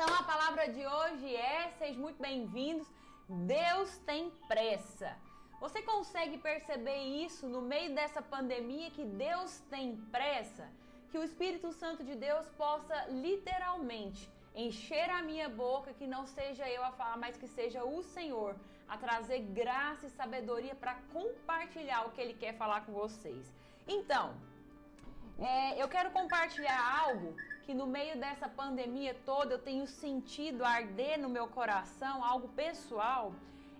Então a palavra de hoje é, sejam muito bem-vindos, Deus tem pressa. Você consegue perceber isso no meio dessa pandemia, que Deus tem pressa? Que o Espírito Santo de Deus possa literalmente encher a minha boca, que não seja eu a falar, mas que seja o Senhor a trazer graça e sabedoria para compartilhar o que Ele quer falar com vocês. Então, eu quero compartilhar algo que no meio dessa pandemia toda eu tenho sentido arder no meu coração, algo pessoal,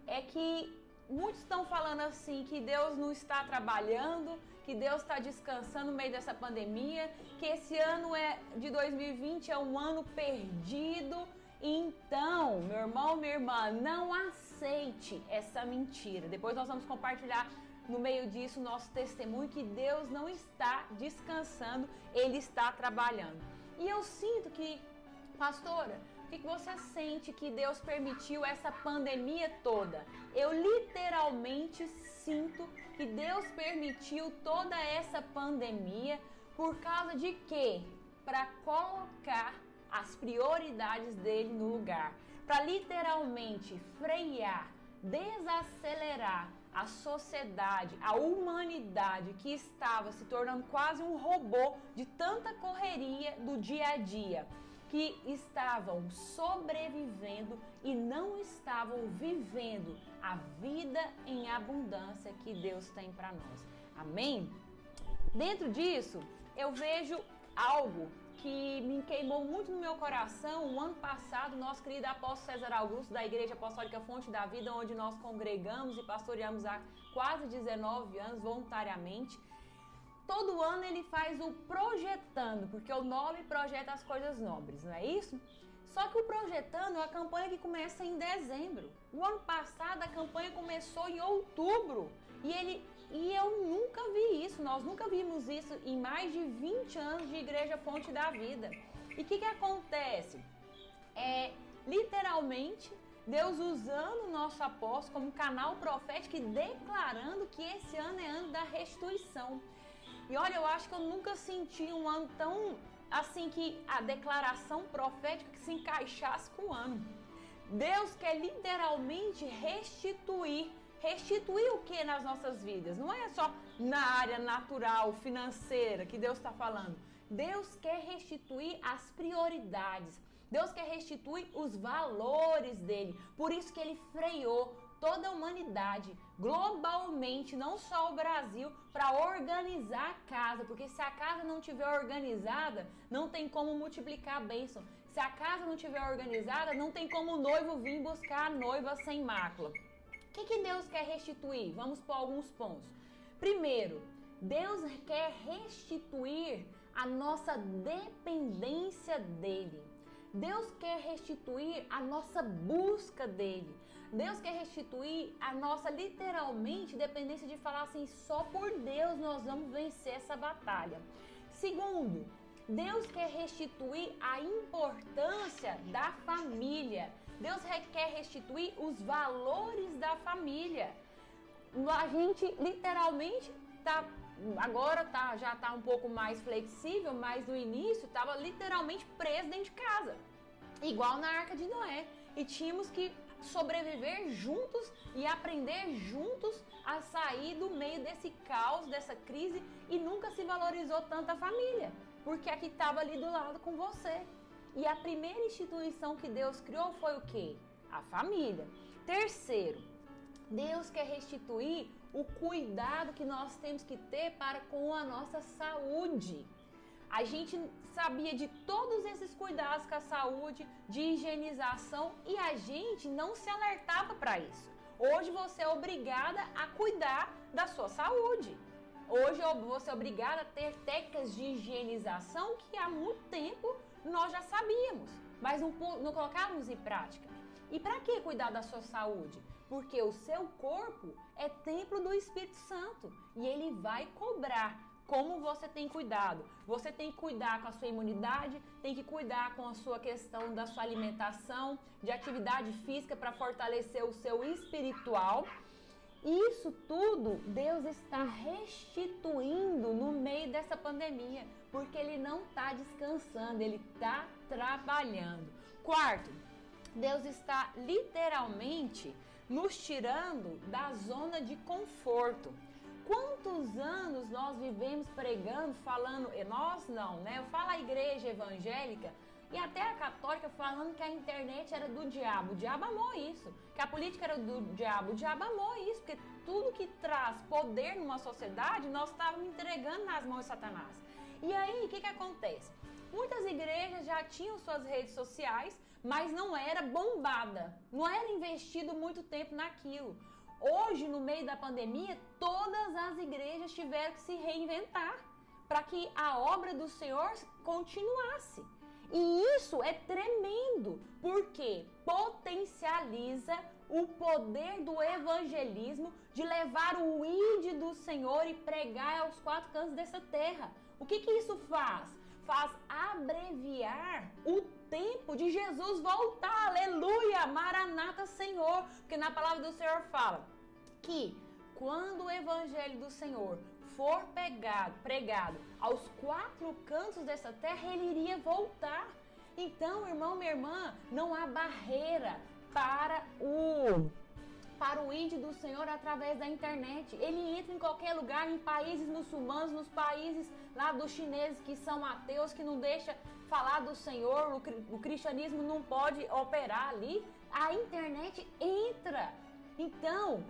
é que muitos estão falando assim, que Deus não está trabalhando, que Deus está descansando no meio dessa pandemia, que esse ano de 2020 é um ano perdido. Então, meu irmão, minha irmã, não aceite essa mentira. Depois nós vamos compartilhar no meio disso nosso testemunho que Deus não está descansando, Ele está trabalhando. E eu sinto que, pastora, o que você sente que Deus permitiu essa pandemia toda? Eu literalmente sinto que Deus permitiu toda essa pandemia por causa de quê? Para colocar as prioridades dele no lugar. Para literalmente frear, desacelerar a sociedade, a humanidade que estava se tornando quase um robô de tanta correria do dia a dia, que estavam sobrevivendo e não estavam vivendo a vida em abundância que Deus tem para nós. Amém? Dentro disso, eu vejo algo que me queimou muito no meu coração. O ano passado, nosso querido apóstolo César Augusto, da Igreja Apostólica Fonte da Vida, onde nós congregamos e pastoreamos há quase 19 anos voluntariamente, todo ano ele faz o Projetando, porque o nome projeta as coisas nobres, não é isso? Só que o Projetando é uma campanha que começa em dezembro. O ano passado a campanha começou em outubro. E eu nunca vi isso, nós nunca vimos isso em mais de 20 anos de Igreja Fonte da Vida. E o que acontece? Literalmente, Deus usando o nosso apóstolo como canal profético e declarando que esse ano é ano da restituição. E olha, eu acho que eu nunca senti um ano tão assim, que a declaração profética que se encaixasse com o ano. Deus quer literalmente restituir. Restituir o que nas nossas vidas? Não é só na área natural, financeira que Deus está falando. Deus quer restituir as prioridades. Deus quer restituir os valores dele. Por isso que ele freou toda a humanidade, globalmente, não só o Brasil, para organizar a casa. Porque se a casa não estiver organizada, não tem como multiplicar a bênção. Se a casa não estiver organizada, não tem como o noivo vir buscar a noiva sem mácula. O que Deus quer restituir? Vamos por alguns pontos. Primeiro, Deus quer restituir a nossa dependência dele. Deus quer restituir a nossa busca dele. Deus quer restituir a nossa, literalmente, dependência de falar assim, só por Deus nós vamos vencer essa batalha. Segundo, Deus quer restituir a importância da família. Deus quer restituir os valores da família. A gente literalmente já está um pouco mais flexível, mas no início estava literalmente preso dentro de casa, igual na Arca de Noé. E tínhamos que sobreviver juntos e aprender juntos a sair do meio desse caos, dessa crise, e nunca se valorizou tanto a família, porque aqui estava ali do lado com você. E a primeira instituição que Deus criou foi o quê? A família. Terceiro, Deus quer restituir o cuidado que nós temos que ter para com a nossa saúde. A gente sabia de todos esses cuidados com a saúde, de higienização, e a gente não se alertava para isso. Hoje você é obrigada a cuidar da sua saúde. Hoje você é obrigada a ter técnicas de higienização que há muito tempo nós já sabíamos, mas não colocávamos em prática. E para que cuidar da sua saúde? Porque o seu corpo é templo do Espírito Santo e ele vai cobrar como você tem cuidado. Você tem que cuidar com a sua imunidade, tem que cuidar com a sua questão da sua alimentação, de atividade física para fortalecer o seu espiritual. Isso tudo Deus está restituindo no meio dessa pandemia, porque Ele não está descansando, Ele está trabalhando. Quarto, Deus está literalmente nos tirando da zona de conforto. Quantos anos nós vivemos pregando, falando, nós não, né? Eu falo a igreja evangélica e até a católica falando que a internet era do diabo. O diabo amou isso. Que a política era do diabo. O diabo amou isso, porque tudo que traz poder numa sociedade, nós estávamos entregando nas mãos de Satanás. E aí, o que acontece? Muitas igrejas já tinham suas redes sociais, mas não era bombada. Não era investido muito tempo naquilo. Hoje, no meio da pandemia, todas as igrejas tiveram que se reinventar para que a obra do Senhor continuasse. E isso é tremendo, porque potencializa o poder do evangelismo de levar o ID do Senhor e pregar aos quatro cantos dessa terra. O que isso faz? Faz abreviar o tempo de Jesus voltar. Aleluia! Maranata, Senhor! Porque na palavra do Senhor fala que quando o evangelho do Senhor for pregado aos quatro cantos dessa terra, ele iria voltar. Então, irmão, minha irmã, não há barreira para o ID do Senhor através da internet. Ele entra em qualquer lugar, em países muçulmanos, nos países lá dos chineses que são ateus, que não deixa falar do Senhor, o cristianismo não pode operar ali. A internet entra. Então,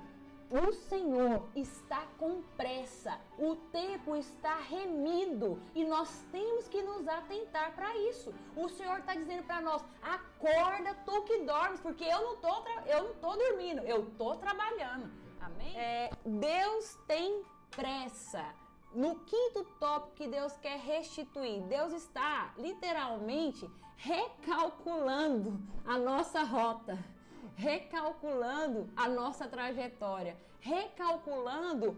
o Senhor está com pressa, o tempo está remido e nós temos que nos atentar para isso. O Senhor está dizendo para nós, acorda tu que dormes, porque eu não tô dormindo, eu tô trabalhando. Amém? Deus tem pressa. No quinto tópico que Deus quer restituir, Deus está literalmente recalculando a nossa rota. Recalculando a nossa trajetória, recalculando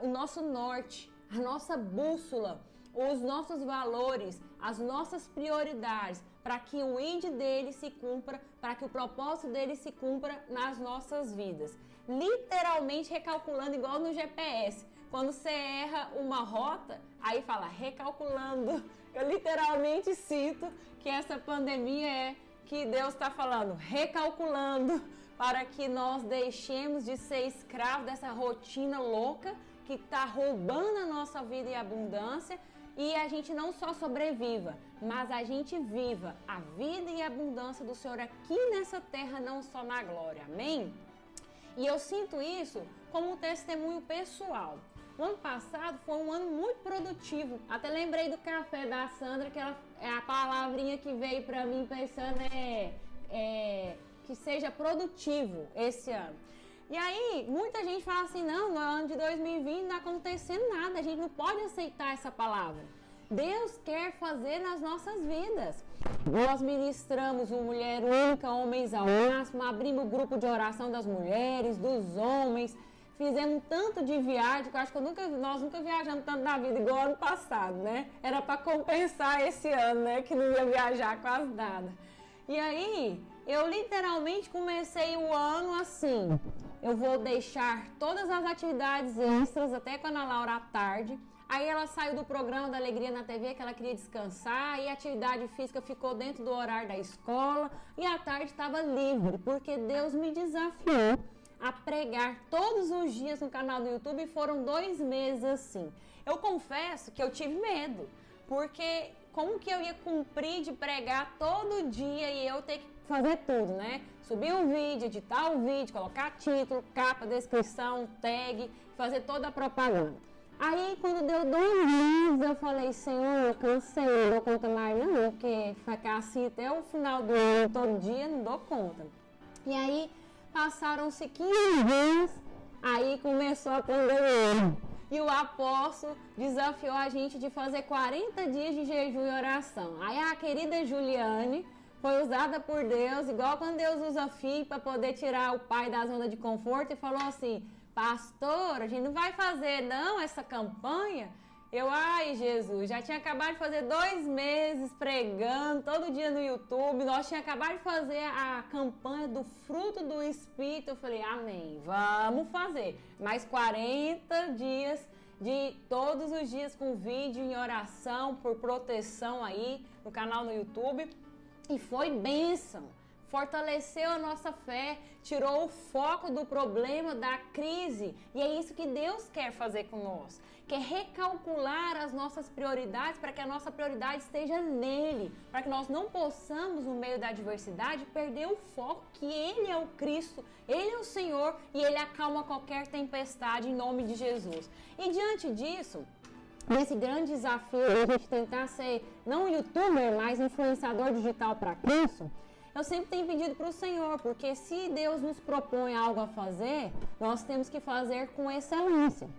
o nosso norte, a nossa bússola, os nossos valores, as nossas prioridades, para que o ID dele se cumpra, para que o propósito dele se cumpra nas nossas vidas. Literalmente recalculando, igual no GPS. Quando você erra uma rota, aí fala recalculando. Eu literalmente cito que essa pandemia é que Deus está falando, recalculando, para que nós deixemos de ser escravos dessa rotina louca que está roubando a nossa vida e abundância, e a gente não só sobreviva, mas a gente viva a vida e a abundância do Senhor aqui nessa terra, não só na glória. Amém? E eu sinto isso como um testemunho pessoal. O ano passado foi um ano muito produtivo. Até lembrei do café da Sandra, que ela, a palavrinha que veio para mim pensando que seja produtivo esse ano. E aí, muita gente fala assim, não, no ano de 2020 não está acontecendo nada, a gente não pode aceitar essa palavra. Deus quer fazer nas nossas vidas. Nós ministramos o Mulher Única, Homens ao Máximo, abrimos o grupo de oração das mulheres, dos homens, fizemos tanto de viagem, que eu acho que nós nunca viajamos tanto na vida, igual ano passado, né? Era para compensar esse ano, né? Que não ia viajar quase nada. E aí, eu literalmente comecei o ano assim. Eu vou deixar todas as atividades extras, até com a Ana Laura à tarde. Aí ela saiu do programa da Alegria na TV, que ela queria descansar, e a atividade física ficou dentro do horário da escola, e à tarde estava livre, porque Deus me desafiou a pregar todos os dias no canal do YouTube, e foram 2 meses assim. Eu confesso que eu tive medo, porque como que eu ia cumprir de pregar todo dia e eu ter que fazer tudo, né? Subir um vídeo, editar o vídeo, colocar título, capa, descrição, tag, fazer toda a propaganda. Aí, quando deu 2 meses, eu falei, Senhor, eu cansei, não dou conta mais não, porque ficar assim até o final do ano, todo dia, não dou conta. E aí, passaram-se 15 dias, aí começou a pandemia. E o apóstolo desafiou a gente de fazer 40 dias de jejum e oração. Aí a querida Juliane foi usada por Deus, igual quando Deus usa filho para poder tirar o pai da zona de conforto, e falou assim, pastor, a gente não vai fazer não essa campanha? Eu, ai Jesus, já tinha acabado de fazer 2 meses pregando todo dia no YouTube, nós tínhamos acabado de fazer a campanha do fruto do Espírito. Eu falei, amém, vamos fazer mais 40 dias de todos os dias com vídeo em oração por proteção aí no canal no YouTube. E foi bênção. Fortaleceu a nossa fé, tirou o foco do problema, da crise. E é isso que Deus quer fazer conosco. Quer recalcular as nossas prioridades para que a nossa prioridade esteja nele. Para que nós não possamos, no meio da adversidade, perder o foco que Ele é o Cristo, Ele é o Senhor e Ele acalma qualquer tempestade em nome de Jesus. E diante disso, nesse grande desafio de a gente tentar ser, não youtuber, mas influenciador digital para Cristo, eu sempre tenho pedido para o Senhor, porque se Deus nos propõe algo a fazer, nós temos que fazer com excelência.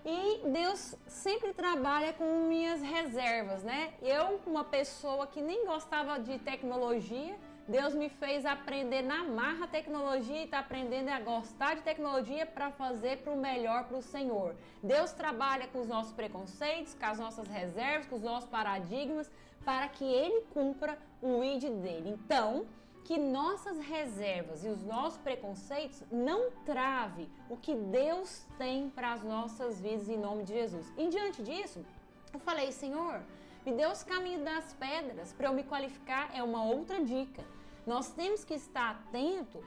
E Deus sempre trabalha com minhas reservas, né? Eu, uma pessoa que nem gostava de tecnologia, Deus me fez aprender na marra tecnologia e está aprendendo a gostar de tecnologia para fazer para o melhor para o Senhor. Deus trabalha com os nossos preconceitos, com as nossas reservas, com os nossos paradigmas, para que Ele cumpra o ID dele. Então, que nossas reservas e os nossos preconceitos não trave o que Deus tem para as nossas vidas em nome de Jesus. E diante disso, eu falei, Senhor, me dê os caminhos das pedras para eu me qualificar, é uma outra dica. Nós temos que estar atento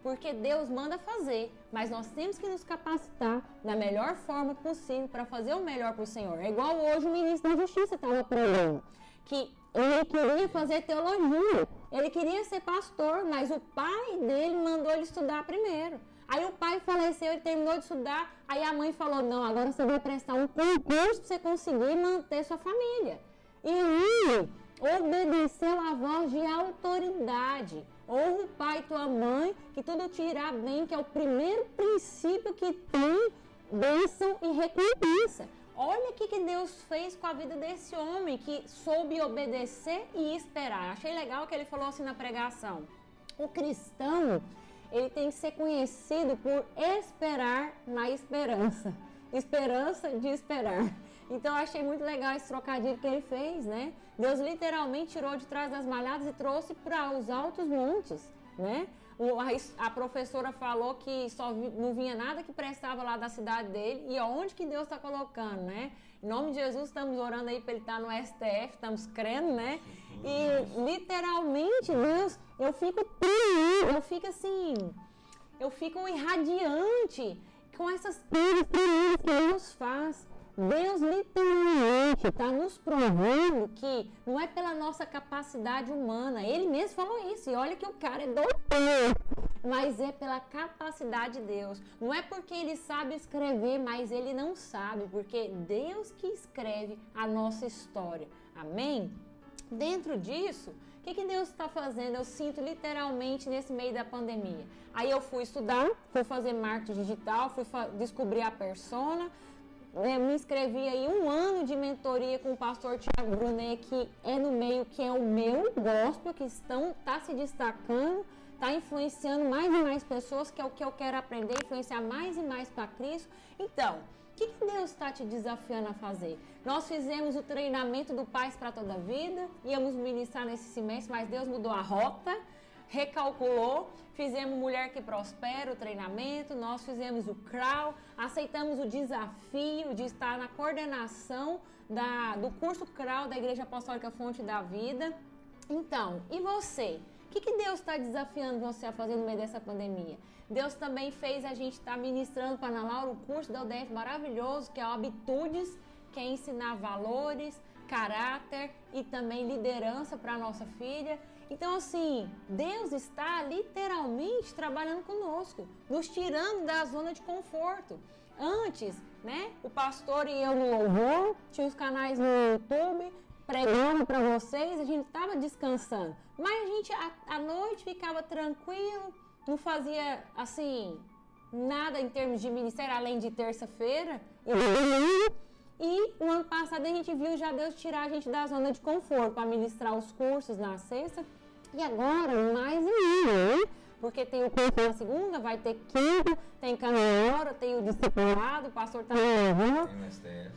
porque Deus manda fazer, mas nós temos que nos capacitar da melhor forma possível para fazer o melhor para o Senhor. É igual hoje o ministro da Justiça estava pregando, que ele queria fazer teologia, ele queria ser pastor, mas o pai dele mandou ele estudar primeiro. Aí o pai faleceu, ele terminou de estudar, aí a mãe falou, não, agora você vai prestar um concurso para você conseguir manter sua família. E ele obedeceu a voz de autoridade. Honra o pai e tua mãe, que tudo te irá bem, que é o primeiro princípio que tem bênção e recompensa. Olha o que Deus fez com a vida desse homem que soube obedecer e esperar. Achei legal que ele falou assim na pregação. O cristão, ele tem que ser conhecido por esperar na esperança. Esperança de esperar. Então, eu achei muito legal esse trocadilho que ele fez, né? Deus literalmente tirou de trás das malhadas e trouxe para os altos montes, né? A professora falou que só não vinha nada que prestava lá da cidade dele. E onde que Deus está colocando, né? Em nome de Jesus, estamos orando aí para ele estar no STF, estamos crendo, né? E literalmente, Deus, eu fico assim, eu fico irradiante com essas coisas que Deus faz. Deus literalmente está nos provando que não é pela nossa capacidade humana. Ele mesmo falou isso. E olha que o cara é doutor. Mas é pela capacidade de Deus. Não é porque ele sabe escrever, mas ele não sabe. Porque Deus que escreve a nossa história. Amém? Dentro disso, o que Deus está fazendo? Eu sinto literalmente nesse meio da pandemia. Aí eu fui estudar, fui fazer marketing digital, fui descobrir a persona. Me inscrevi aí 1 ano de mentoria com o pastor Thiago Brunet, que é no meio que é o meu gospel, que está se destacando, está influenciando mais e mais pessoas, que é o que eu quero aprender, influenciar mais e mais para Cristo. Então, o que Deus está te desafiando a fazer? Nós fizemos o treinamento do Paz para toda a Vida, íamos ministrar nesse semestre, mas Deus mudou a rota, recalculou, fizemos Mulher que Prospera, o treinamento, nós fizemos o CRAU, aceitamos o desafio de estar na coordenação do curso CRAU da Igreja Apostólica Fonte da Vida. Então, e você? O que Deus está desafiando você a fazer no meio dessa pandemia? Deus também fez a gente estar ministrando para a Ana Laura o curso da UDF maravilhoso, que é o Habitudes, que é ensinar valores, caráter e também liderança para a nossa filha. Então, assim, Deus está literalmente trabalhando conosco, nos tirando da zona de conforto. Antes, né, o pastor e eu no louvor, tinha os canais no YouTube, pregando para vocês, a gente estava descansando. Mas a gente, à noite, ficava tranquilo, não fazia, assim, nada em termos de ministério, além de terça-feira e o ano passado a gente viu já Deus tirar a gente da zona de conforto para ministrar os cursos na sexta. E agora, mais ainda, né? Porque tem o curso na segunda, vai ter quinta, tem caminhada, tem o discipulado, o pastor está no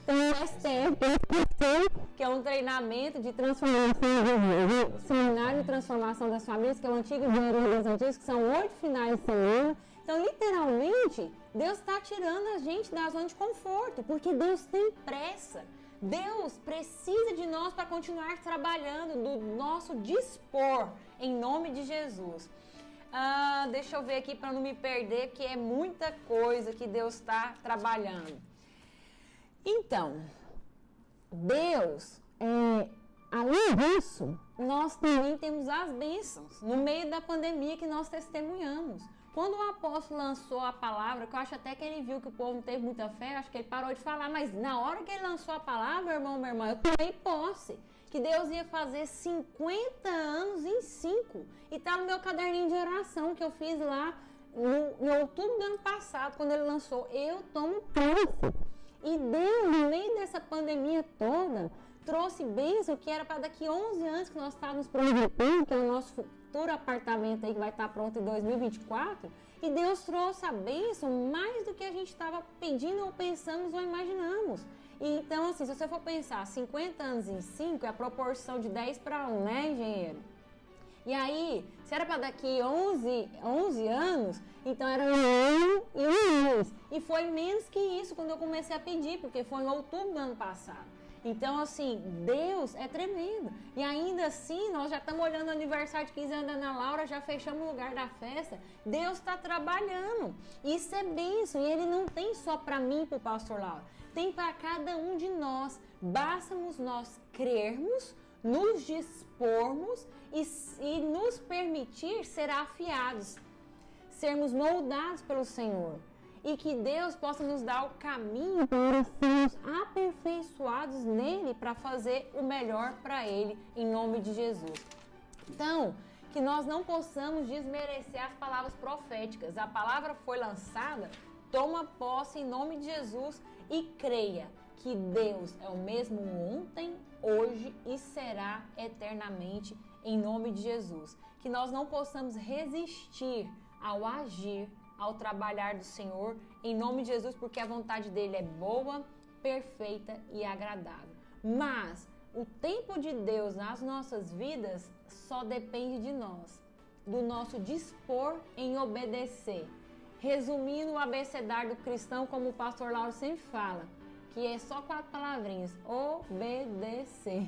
tem o STF, que é um treinamento de transformação, seminário de transformação das famílias, que é o antigo Dinheiro das Antigas, que são 8 finais de semana. Então, literalmente, Deus está tirando a gente da zona de conforto, porque Deus tem pressa. Deus precisa de nós para continuar trabalhando do nosso dispor, em nome de Jesus. Deixa eu ver aqui para não me perder, que é muita coisa que Deus está trabalhando. Então, Deus, além disso, nós também temos as bênçãos no meio da pandemia que nós testemunhamos. Quando o apóstolo lançou a palavra, que eu acho até que ele viu que o povo não teve muita fé, acho que ele parou de falar, mas na hora que ele lançou a palavra, minha irmã, eu tomei posse, que Deus ia fazer 50 anos em 5. E tá no meu caderninho de oração que eu fiz lá em outubro do ano passado, quando ele lançou. Eu tomo posse. E Deus, no meio dessa pandemia toda, trouxe bênção que era para daqui 11 anos que nós estávamos projetando, que é o nosso futuro apartamento aí que vai estar pronto em 2024. E Deus trouxe a bênção mais do que a gente estava pedindo ou pensamos ou imaginamos. Então, assim, se você for pensar 50 anos em 5, é a proporção de 10 para 1, né, engenheiro? E aí, se era para daqui 11 anos, então era 1 ano e 1 mês. E foi menos que isso quando eu comecei a pedir, porque foi em outubro do ano passado. Então, assim, Deus é tremendo. E ainda assim, nós já estamos olhando o aniversário de 15 anos da Ana Laura, já fechamos o lugar da festa. Deus está trabalhando. Isso é bênção. E Ele não tem só para mim e para o pastor Laura. Tem para cada um de nós. Basta-nos nós crermos, nos dispormos e nos permitir ser afiados. Sermos moldados pelo Senhor. E que Deus possa nos dar o caminho para sermos aperfeiçoados nele para fazer o melhor para ele, em nome de Jesus. Então, que nós não possamos desmerecer as palavras proféticas. A palavra foi lançada, toma posse em nome de Jesus e creia que Deus é o mesmo ontem, hoje e será eternamente, em nome de Jesus. Que nós não possamos resistir ao agir, ao trabalhar do Senhor, em nome de Jesus, porque a vontade dele é boa, perfeita e agradável. Mas o tempo de Deus nas nossas vidas só depende de nós, do nosso dispor em obedecer. Resumindo o abecedário do cristão, como o pastor Lauro sempre fala, que é só 4 palavrinhas: obedecer.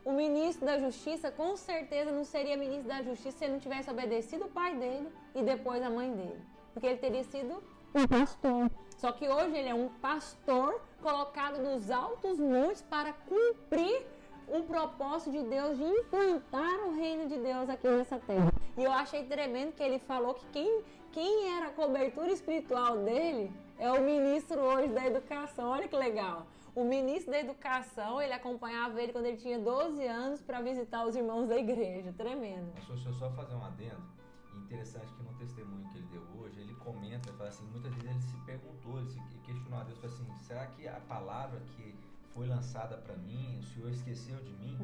O ministro da Justiça, com certeza, não seria ministro da Justiça se ele não tivesse obedecido o pai dele e depois a mãe dele. Porque ele teria sido um pastor. Só que hoje ele é um pastor colocado nos altos montes para cumprir um propósito de Deus de implantar o reino de Deus aqui nessa terra. E eu achei tremendo que ele falou que quem era a cobertura espiritual dele é o ministro hoje da educação. Olha que legal. O ministro da educação, ele acompanhava ele quando ele tinha 12 anos para visitar os irmãos da igreja. Tremendo. Deixa eu só fazer um adendo. Interessante que no testemunho que ele deu hoje, ele comenta, fala assim, muitas vezes ele se perguntou, ele se questionou a Deus, falou assim, será que a palavra que foi lançada para mim, o Senhor esqueceu de mim?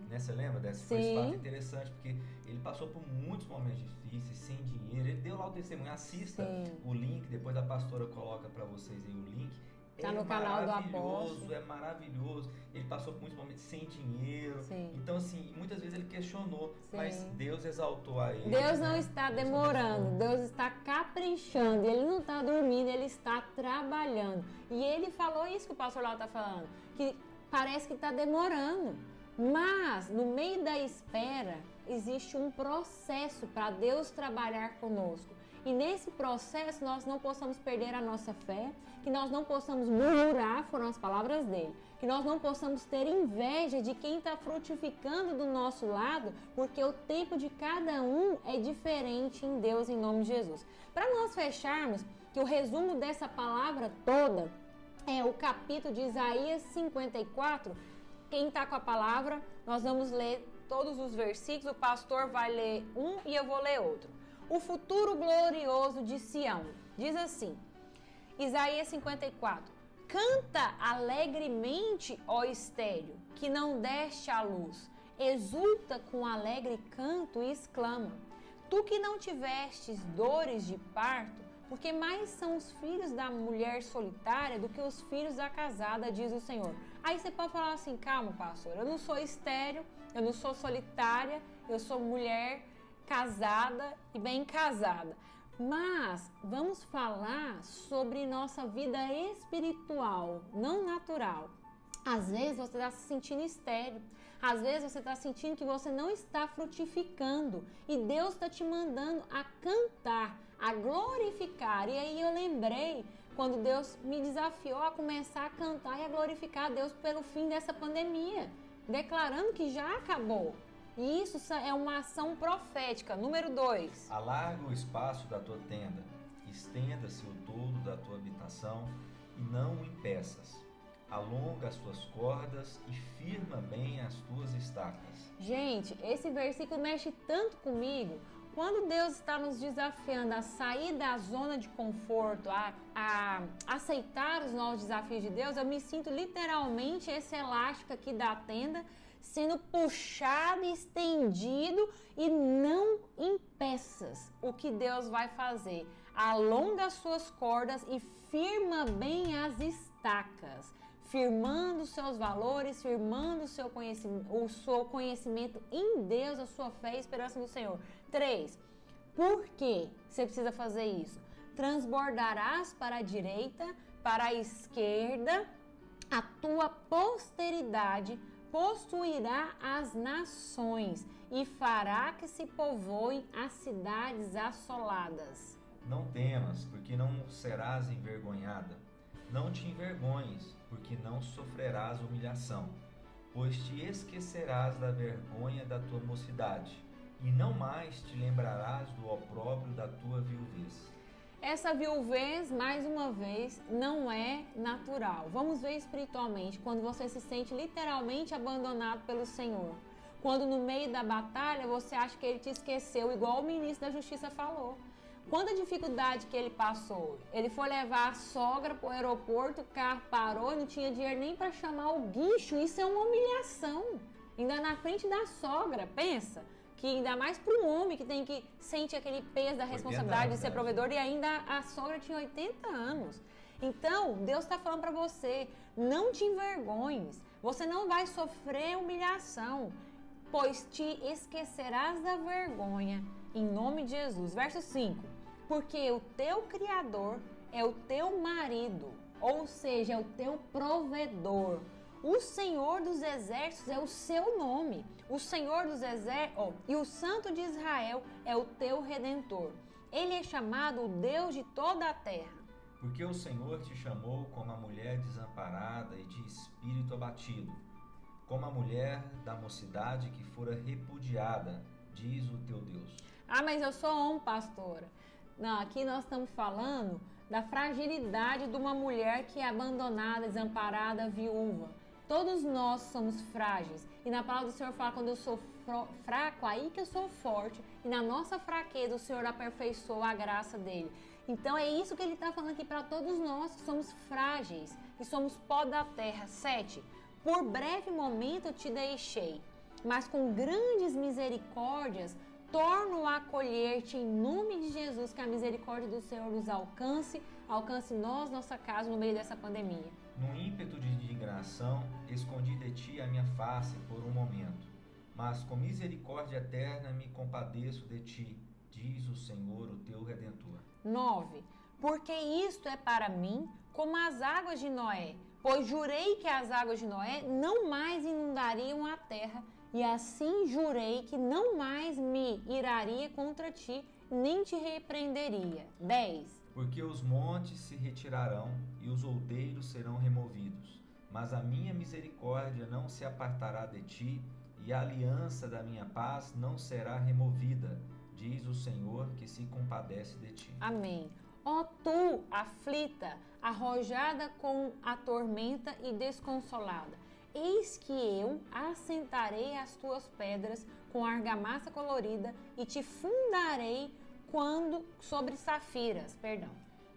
Né? Você lembra dessa? Foi esse fato interessante, porque ele passou por muitos momentos difíceis, sem dinheiro, ele deu lá o testemunho, assista o link, depois a pastora coloca para vocês aí o link. Tá no canal do apóstolo. É maravilhoso. Ele passou por muitos momentos sem dinheiro. Sim. Então, assim, muitas vezes ele questionou, mas Deus exaltou a ele. Deus não está demorando, Deus está caprichando. Ele não está dormindo, ele está trabalhando. E ele falou isso que o pastor Lauro está falando, que parece que está demorando. Mas, no meio da espera, existe um processo para Deus trabalhar conosco. E nesse processo nós não possamos perder a nossa fé, que nós não possamos murmurar, foram as palavras dele, que nós não possamos ter inveja de quem está frutificando do nosso lado, porque o tempo de cada um é diferente em Deus, em nome de Jesus. Para nós fecharmos, que o resumo dessa palavra toda é o capítulo de Isaías 54, quem está com a palavra, nós vamos ler todos os versículos, o pastor vai ler um e eu vou ler outro. O futuro glorioso de Sião. Diz assim, Isaías 54. Canta alegremente, ó estéreo, que não deste à luz. Exulta com alegre canto e exclama. Tu que não tivestes dores de parto, porque mais são os filhos da mulher solitária do que os filhos da casada, diz o Senhor. Aí você pode falar assim, calma, pastor, eu não sou estéreo, eu não sou solitária, eu sou mulher casada e bem casada. Mas vamos falar sobre nossa vida espiritual, não natural. Às vezes você está se sentindo estéril. Às vezes você está sentindo que você não está frutificando. E Deus está te mandando a cantar, a glorificar. E aí eu lembrei quando Deus me desafiou a começar a cantar e a glorificar a Deus pelo fim dessa pandemia, declarando que já acabou. E isso é uma ação profética. Número 2. Alarga o espaço da tua tenda, estenda-se o todo da tua habitação e não o impeças. Alonga as tuas cordas e firma bem as tuas estacas. Gente, esse versículo mexe tanto comigo. Quando Deus está nos desafiando a sair da zona de conforto, a aceitar os novos desafios de Deus, eu me sinto literalmente esse elástico aqui da tenda sendo puxado, estendido e não em peças. O que Deus vai fazer? Alonga as suas cordas e firma bem as estacas, firmando os seus valores, firmando o seu conhecimento em Deus, a sua fé e esperança no Senhor. 3. Por que você precisa fazer isso? Transbordarás para a direita, para a esquerda, a tua posteridade possuirá as nações e fará que se povoem as cidades assoladas. Não temas, porque não serás envergonhada. Não te envergonhes, porque não sofrerás humilhação, pois te esquecerás da vergonha da tua mocidade, e não mais te lembrarás do opróbrio da tua viuvez. Essa viuvez, mais uma vez, não é natural. Vamos ver espiritualmente, quando você se sente literalmente abandonado pelo Senhor. Quando no meio da batalha você acha que Ele te esqueceu, igual o ministro da Justiça falou. Quanta dificuldade que ele passou. Ele foi levar a sogra para o aeroporto, o carro parou, não tinha dinheiro nem para chamar o guincho. Isso é uma humilhação. Ainda na frente da sogra, pensa. Que ainda mais para um homem que tem que sentir aquele peso da responsabilidade de ser provedor, e ainda a sogra tinha 80 anos. Então, Deus está falando para você, não te envergonhes, você não vai sofrer humilhação, pois te esquecerás da vergonha, em nome de Jesus. Verso 5, porque o teu Criador é o teu marido, ou seja, é o teu provedor. O Senhor dos Exércitos é o seu nome. O Senhor dos Exércitos e o Santo de Israel é o teu Redentor. Ele é chamado o Deus de toda a terra. Porque o Senhor te chamou como a mulher desamparada e de espírito abatido, como a mulher da mocidade que fora repudiada, diz o teu Deus. Ah, mas eu sou homem, pastora. Não, aqui nós estamos falando da fragilidade de uma mulher que é abandonada, desamparada, viúva. Todos nós somos frágeis. E na palavra do Senhor fala, quando eu sou fraco, aí que eu sou forte. E na nossa fraqueza, o Senhor aperfeiçoa a graça dele. Então é isso que ele está falando aqui para todos nós, que somos frágeis e somos pó da terra. 7. Por breve momento eu te deixei, mas com grandes misericórdias torno a acolher-te em nome de Jesus, que a misericórdia do Senhor nos alcance nós, nossa casa, no meio dessa pandemia. Num ímpeto de indignação, escondi de ti a minha face por um momento, mas com misericórdia eterna me compadeço de ti, diz o Senhor, o teu Redentor. 9. Porque isto é para mim como as águas de Noé, pois jurei que as águas de Noé não mais inundariam a terra, e assim jurei que não mais me iraria contra ti, nem te repreenderia. 10. Porque os montes se retirarão e os outeiros serão removidos, mas a minha misericórdia não se apartará de ti, e a aliança da minha paz não será removida, diz o Senhor que se compadece de ti. Amém. Ó tu, aflita, arrojada com a tormenta e desconsolada, eis que eu assentarei as tuas pedras com argamassa colorida e te fundarei sobre safiras.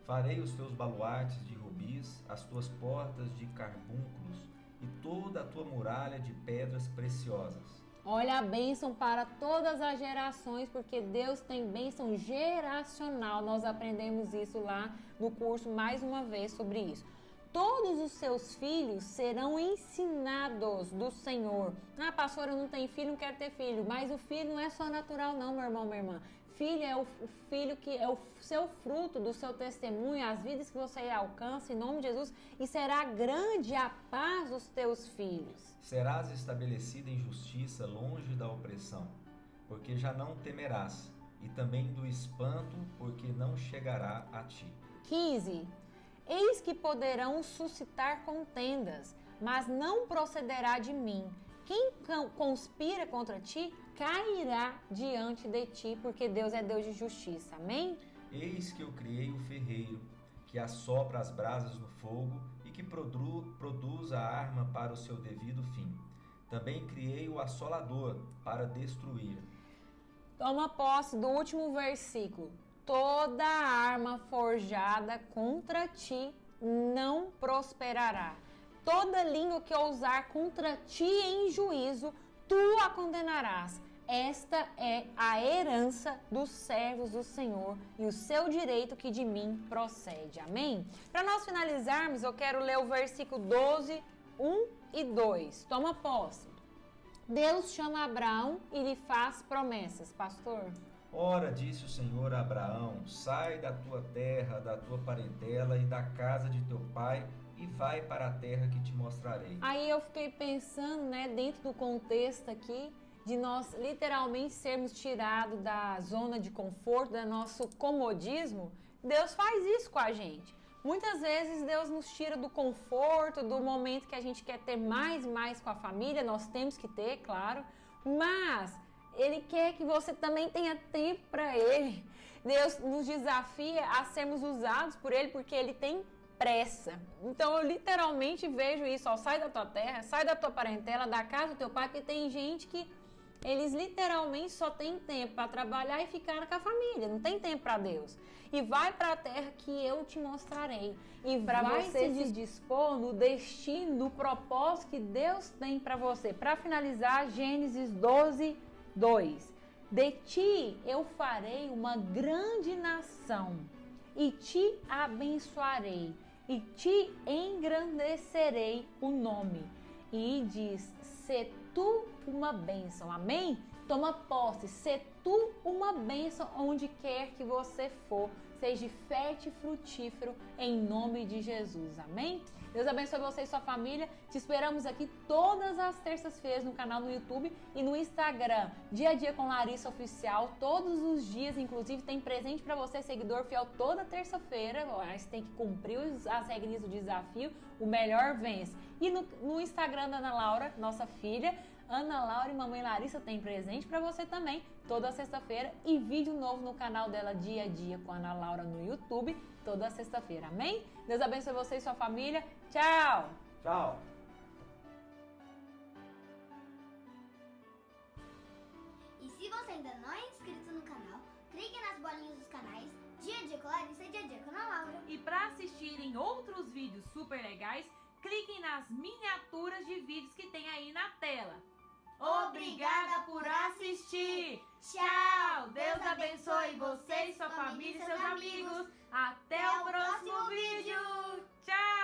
Farei os teus baluartes de rubis, as tuas portas de carbúnculos e toda a tua muralha de pedras preciosas. Olha a bênção para todas as gerações, porque Deus tem bênção geracional. Nós aprendemos isso lá no curso mais uma vez sobre isso. todos os seus filhos serão ensinados do Senhor. Ah, pastora, eu não tenho filho, não quero ter filho. Mas o filho não é só natural não, meu irmão, minha irmã. Filho é o filho que é o seu fruto do seu testemunho, as vidas que você alcança em nome de Jesus, e será grande a paz dos teus filhos. Serás estabelecida em justiça longe da opressão, porque já não temerás, e também do espanto, porque não chegará a ti. 15. Eis que poderão suscitar contendas, mas não procederá de mim. Quem conspira contra ti, cairá diante de ti, porque Deus é Deus de justiça. Amém? Eis que eu criei o ferreiro, que assopra as brasas no fogo e que produz a arma para o seu devido fim. Também criei o assolador para destruir. Toma posse do último versículo. Toda arma forjada contra ti não prosperará. Toda língua que ousar contra ti em juízo, tu a condenarás. Esta é a herança dos servos do Senhor e o seu direito que de mim procede. Amém? Para nós finalizarmos, eu quero ler o versículo 12, 1 e 2. Toma posse. Deus chama Abraão e lhe faz promessas. Pastor? Ora, disse o Senhor a Abraão, sai da tua terra, da tua parentela e da casa de teu pai e vai para a terra que te mostrarei. Aí eu fiquei pensando, dentro do contexto aqui, de nós literalmente sermos tirados da zona de conforto, do nosso comodismo. Deus faz isso com a gente. Muitas vezes Deus nos tira do conforto, do momento que a gente quer ter mais e mais com a família, nós temos que ter, claro, mas Ele quer que você também tenha tempo para Ele. Deus nos desafia a sermos usados por Ele, porque Ele tem pressa. Então eu literalmente vejo isso, sai da tua terra, sai da tua parentela, da casa do teu pai, porque tem gente que eles literalmente só têm tempo para trabalhar e ficar com a família, não tem tempo para Deus. E vai para a terra que eu te mostrarei. E para você se dispor no destino, no propósito que Deus tem para você. Para finalizar, Gênesis 12, 2. De ti eu farei uma grande nação e te abençoarei e te engrandecerei o nome. E diz, se tu uma bênção, amém? Toma posse, se tu uma bênção onde quer que você for, seja fértil e frutífero em nome de Jesus, amém? Deus abençoe você e sua família, te esperamos aqui todas as terças-feiras no canal no YouTube e no Instagram, Dia a Dia com Larissa Oficial, todos os dias, inclusive tem presente para você, seguidor fiel, toda terça-feira, você tem que cumprir as regras do desafio, o melhor vence. E no Instagram da Ana Laura, nossa filha, Ana Laura e Mamãe Larissa tem presente para você também, toda sexta-feira, e vídeo novo no canal dela Dia a Dia com a Ana Laura no YouTube, toda sexta-feira, amém? Deus abençoe você e sua família, tchau! Tchau! E se você ainda não é inscrito no canal, clique nas bolinhas dos canais Dia a Dia com Larissa e Dia a Dia com a Ana Laura. E para assistirem outros vídeos super legais, cliquem nas miniaturas de vídeos que tem aí na tela. Obrigada por assistir! Tchau! Deus abençoe você e sua família e seus amigos. Até o próximo vídeo!